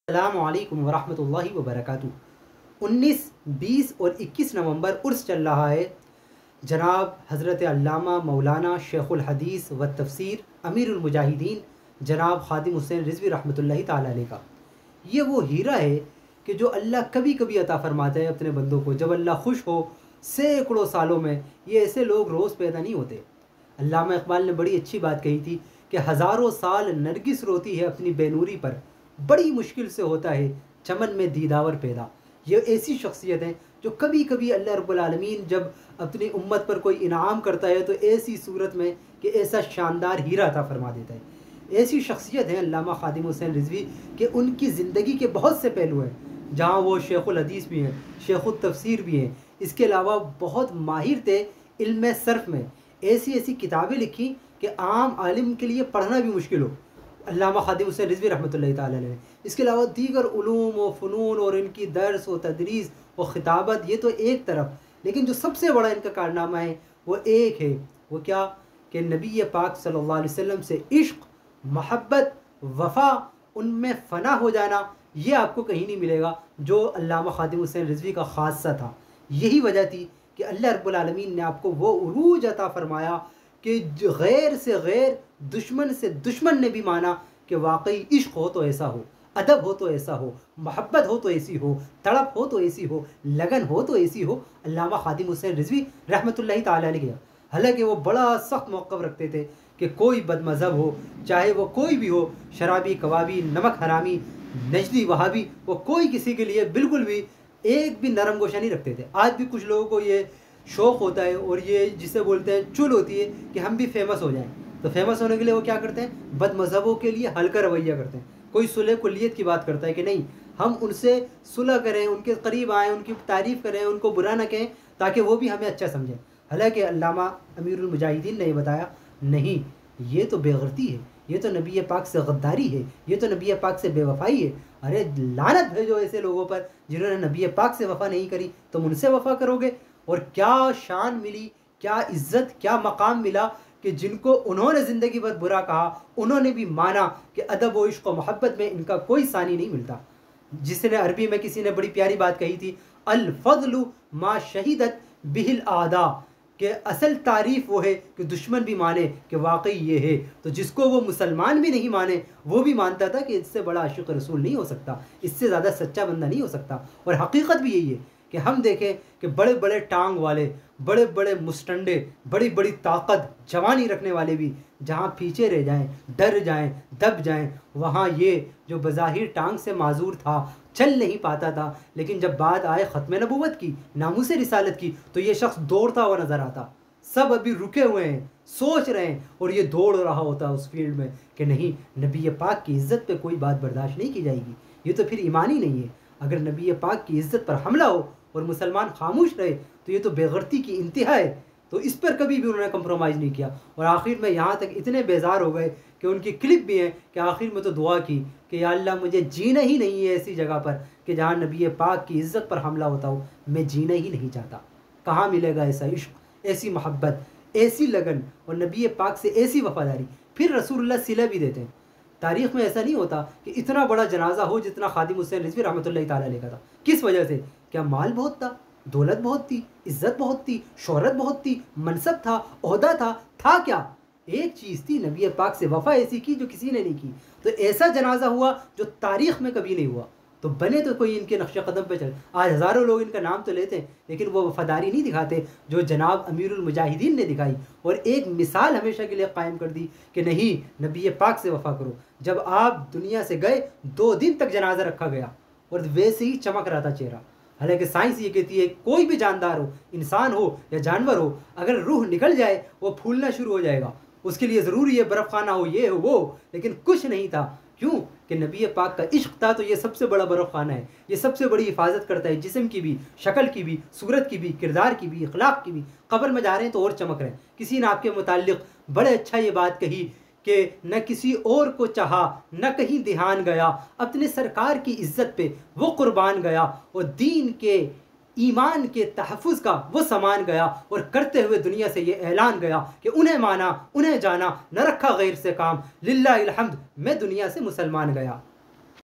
अस्सलामुअलैकुम वरहमतुल्लाहि वबरकातुहू। 19, 20 और 21 नवंबर उर्स चल रहा है जनाब हज़रत अल्लामा मौलाना शेखुल हदीस व तफसीर अमीरुल मुजाहिदीन जनाब खादिम हुसैन रिज़वी रहमतुल्लाहि ताला अलैह का। ये वो हीरा है कि जो अल्लाह कभी कभी अता फरमाता है अपने बंदों को, जब अल्लाह खुश हो। सैकड़ों सालों में ये ऐसे लोग रोज़ पैदा नहीं होते। अल्लामा इकबाल ने बड़ी अच्छी बात कही थी कि हज़ारों साल नरगिस रोती है अपनी बेनूरी पर, बड़ी मुश्किल से होता है चमन में दीदावर पैदा। ये ऐसी शख्सियत हैं जो कभी कभी अल्लाह रब्बुल आलमीन जब अपनी उम्मत पर कोई इनाम करता है तो ऐसी सूरत में कि ऐसा शानदार हीरा अता फरमा देता है। ऐसी शख्सियत है अल्लामा खादिम हुसैन रिज़वी कि उनकी ज़िंदगी के बहुत से पहलू हैं जहाँ वो शेखुल हदीस भी हैं, शेखुल तफसीर भी हैं। इसके अलावा बहुत माहिर थे इल्म सर्फ़ में, ऐसी ऐसी किताबें लिखी कि आम आलिम के लिए पढ़ना भी मुश्किल हो, अल्लामा खादिम हुसैन रिज़वी रहमतुल्लाहि ताला अलैह ने। इसके अलावा दीगर उलूम व फ़नून और इनकी दर्स व तदरीस व खिताबत, ये तो एक तरफ, लेकिन जो सबसे बड़ा इनका कारनामा है वो एक है। वो क्या कि नबी पाक सल्लल्लाहु अलैहि वसल्लम से इश्क़, मोहब्बत, वफ़ा, उनमें फ़ना हो जाना, ये आपको कहीं नहीं मिलेगा जो अल्लामा खादिम हुसैन रिज़वी का ख़ासा था। यही वजह थी कि अल्लाह रब्बुल आलमीन ने आपको वो उरूज अता फ़रमाया कि गैर से गैर, दुश्मन से दुश्मन ने भी माना कि वाकई इश्क़ हो तो ऐसा हो, अदब हो तो ऐसा हो, मोहब्बत हो तो ऐसी हो, तड़प हो तो ऐसी हो, लगन हो तो ऐसी हो। अल्लामा खादिम हुसैन रिज़वी रहमतुल्लाहि ताला अलैह। हालांकि वो बड़ा सख्त मौक़िफ़ रखते थे कि कोई बदमज़हब हो, चाहे वो कोई भी हो, शराबी, कबाबी, नमक हरामी, नजदी, वहाबी, वो कोई किसी के लिए बिल्कुल भी एक भी नरम गोशा नहीं रखते थे। आज भी कुछ लोगों को ये शौक़ होता है और ये जिसे बोलते हैं चुल होती है कि हम भी फेमस हो जाएं, तो फेमस होने के लिए वो क्या करते हैं, बदमज़हबों के लिए हल्का रवैया करते हैं। कोई सुलह कुल्लियत की बात करता है कि नहीं, हम उनसे सुलह करें, उनके करीब आएँ, उनकी तारीफ़ करें, उनको बुरा ना कहें ताकि वो भी हमें अच्छा समझें। हालांकि अल्लामा अमीरुल मुजाहिदीन ने बताया नहीं, ये तो बेग़ैरती है, ये तो नबी पाक से गद्दारी है, ये तो नबी पाक से बेवफ़ाई है। अरे लानत भेजो ऐसे लोगों पर जिन्होंने नबी पाक से वफ़ा नहीं करी, तुम उनसे वफ़ा करोगे। और क्या शान मिली, क्या इज़्ज़त, क्या मकाम मिला कि जिनको उन्होंने ज़िंदगी भर बुरा कहा, उन्होंने भी माना कि अदब व इश्क़ व मोहब्बत में इनका कोई सानी नहीं मिलता। जिसने अरबी में किसी ने बड़ी प्यारी बात कही थी, अल फ़ज़्लु मा शहीदत बिहिल आदा, कि असल तारीफ़ वो है कि दुश्मन भी माने कि वाकई ये है। तो जिसको वो मुसलमान भी नहीं माने वो भी मानता था कि इससे बड़ा आशिक़ रसूल नहीं हो सकता, इससे ज़्यादा सच्चा बंदा नहीं हो सकता। और हकीकत भी यही है कि हम देखें कि बड़े बड़े टांग वाले, बड़े बड़े मुस्टंडे, बड़ी बड़ी ताकत, जवानी रखने वाले भी जहाँ पीछे रह जाएं, डर जाएं, दब जाएं, वहाँ ये जो बज़ाहिर टांग से माजूर था, चल नहीं पाता था, लेकिन जब बात आए ख़त्म नबूवत की, नामूस रिसालत की, तो ये शख्स दौड़ता हुआ नज़र आता। सब अभी रुके हुए हैं, सोच रहे हैं, और ये दौड़ रहा होता उस फील्ड में कि नहीं, नबी पाक की इज़्ज़त पे कोई बात बर्दाश्त नहीं की जाएगी। ये तो फिर ईमान ही नहीं है। अगर नबी पाक की इज़्ज़त पर हमला हो और मुसलमान खामोश रहे तो ये तो बेग़ैरती की इंतहा है। तो इस पर कभी भी उन्होंने कंप्रोमाइज़ नहीं किया। और आखिर में यहाँ तक इतने बेजार हो गए कि उनकी क्लिप भी है कि आखिर में तो दुआ की कि या अल्लाह, मुझे जीना ही नहीं है ऐसी जगह पर कि जहाँ नबी पाक की इज़्ज़त पर हमला होता हो, मैं जीना ही नहीं चाहता। कहाँ मिलेगा ऐसा इश्क़, ऐसी मोहब्बत, ऐसी लगन और नबी पाक से ऐसी वफ़ादारी। फिर रसूलुल्लाह सिला भी देते हैं। तारीख़ में ऐसा नहीं होता कि इतना बड़ा जनाजा हो जितना खादिम हुसैन रिज़वी रहमतुल्लाहि ताला अलैह का था। किस वजह से? क्या माल बहुत था, दौलत बहुत थी, इज़्ज़त बहुत थी, शोहरत बहुत थी, मनसब था, ओहदा था क्या? एक चीज़ थी, नबी पाक से वफ़ा ऐसी की जो किसी ने नहीं की। तो ऐसा जनाजा हुआ जो तारीख़ में कभी नहीं हुआ। तो बने तो कोई इनके नक्शे कदम पे चल। आज हज़ारों लोग इनका नाम तो लेते हैं लेकिन वो वफ़ादारी नहीं दिखाते जो जनाब अमीरुल मुजाहिदीन ने दिखाई, और एक मिसाल हमेशा के लिए कायम कर दी कि नहीं, नबी पाक से वफ़ा करो। जब आप दुनिया से गए 2 दिन तक जनाजा रखा गया और वैसे ही चमक रहा था चेहरा। हालांकि साइंस ये कहती है कोई भी जानदार हो, इंसान हो या जानवर हो, अगर रूह निकल जाए वो फूलना शुरू हो जाएगा। उसके लिए ज़रूरी है बर्फ़ खाना हो, ये हो वो, लेकिन कुछ नहीं था। क्यों? कि नबी पाक का इश्क़ था। तो ये सबसे बड़ा बर्फ़ खाना है, ये सबसे बड़ी हिफाजत करता है, जिस्म की भी, शक्ल की भी, सूरत की भी, किरदार की भी, अखलाक की भी। कब्र में जा रहे हैं तो और चमक रहे हैं। किसी ने आपके मुताल्लिक़ बड़े अच्छा ये बात कही कि न किसी और को चाहा, न कहीं ध्यान गया, अपने सरकार की इज़्ज़त पे वो कुर्बान गया, और दीन के, ईमान के तहफ़्फ़ुज़ का वो सामान गया, और करते हुए दुनिया से ये ऐलान गया कि उन्हें माना, उन्हें जाना, न रखा गैर से काम, लिल्लाहिल हम्द, मैं दुनिया से मुसलमान गया।